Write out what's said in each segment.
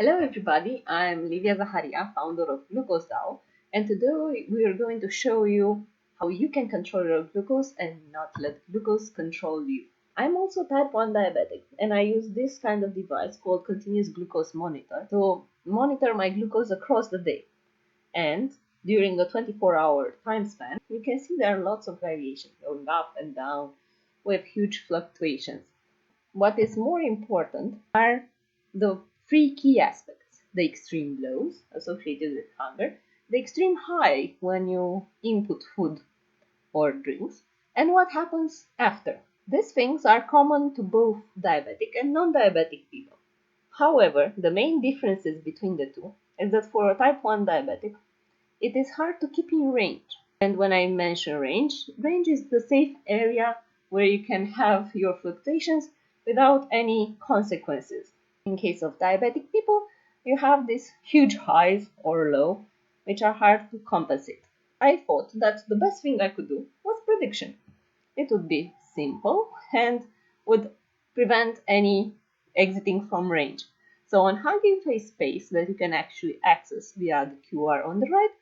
Hello everybody, I'm Livia Zaharia, founder of GlucoseDAO, and today we are going to show you how you can control your glucose and not let glucose control you. I'm also type 1 diabetic, and I use this kind of device called continuous glucose monitor to monitor my glucose across the day. And during a 24-hour time span, you can see there are lots of variations going up and down with huge fluctuations. What is more important are the three key aspects: the extreme lows associated with hunger, the extreme high when you input food or drinks, and what happens after. These things are common to both diabetic and non-diabetic people. However, the main differences between the two is that for a type 1 diabetic, it is hard to keep in range. And when I mention range, range is the safe area where you can have your fluctuations without any consequences. In case of diabetic people, you have these huge highs or low, which are hard to compensate. I thought that the best thing I could do was prediction. It would be simple and would prevent any exiting from range. So on Hugging Face space that you can actually access via the QR on the right,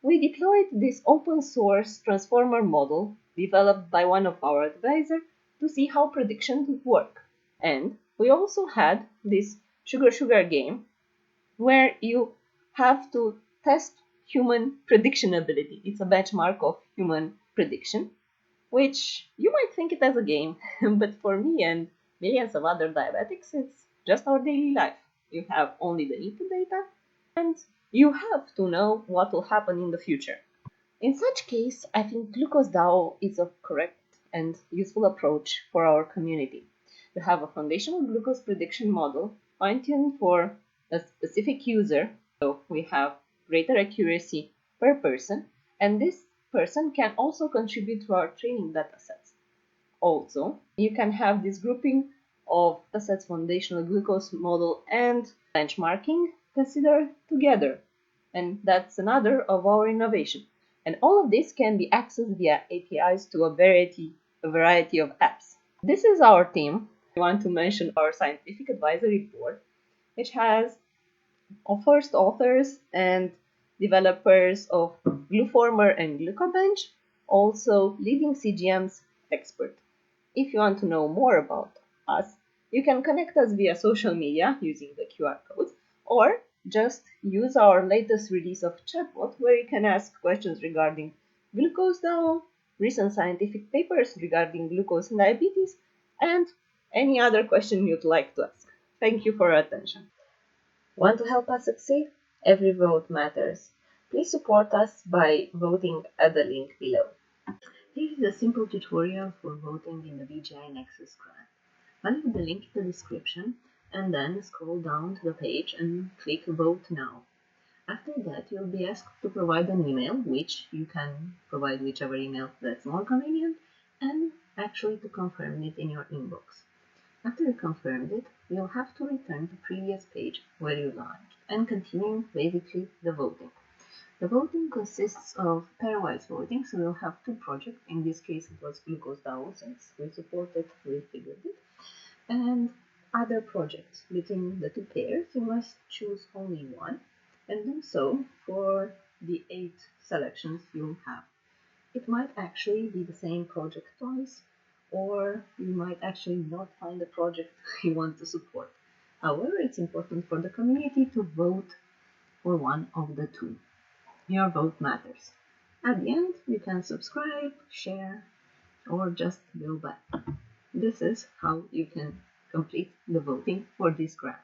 we deployed this open source transformer model developed by one of our advisors to see how prediction would work. And we also had this sugar game where you have to test human prediction ability. It's a benchmark of human prediction, which you might think it as a game, but for me and millions of other diabetics, it's just our daily life. You have only the input data, and you have to know what will happen in the future. In such case, I think GlucoseDAO is a correct and useful approach for our community. We have a foundational glucose prediction model fine-tuned for a specific user, so we have greater accuracy per person, and this person can also contribute to our training datasets. Also, you can have this grouping of datasets, foundational glucose model, and benchmarking considered together, and that's another of our innovation. And all of this can be accessed via APIs to a variety of apps. This is our team. I want to mention our scientific advisory board, which has first authors and developers of Gluformer and Glucobench, also leading CGM's expert. If you want to know more about us, you can connect us via social media using the QR code, or just use our latest release of chatbot where you can ask questions regarding GlucoseDAO, recent scientific papers regarding glucose and diabetes, and any other question you'd like to ask. Thank you for your attention. Want to help us succeed? Every vote matters. Please support us by voting at the link below. Here is a simple tutorial for voting in the BGI Nexus grant. Follow the link in the description and then scroll down to the page and click Vote Now. After that, you'll be asked to provide an email, which you can provide whichever email that's more convenient, and actually to confirm it in your inbox. After you confirmed it, you'll have to return to the previous page where you launched and continue basically the voting. The voting consists of pairwise voting, so we'll have two projects. In this case, it was GlucoseDAO, since we supported, we figured it. And other projects. Between the two pairs, you must choose only one, and do so for the 8 selections you'll have. It might actually be the same project twice, or you might actually not find a project you want to support. However, it's important for the community to vote for one of the two. Your vote matters. At the end, you can subscribe, share, or just go back. This is how you can complete the voting for this grant.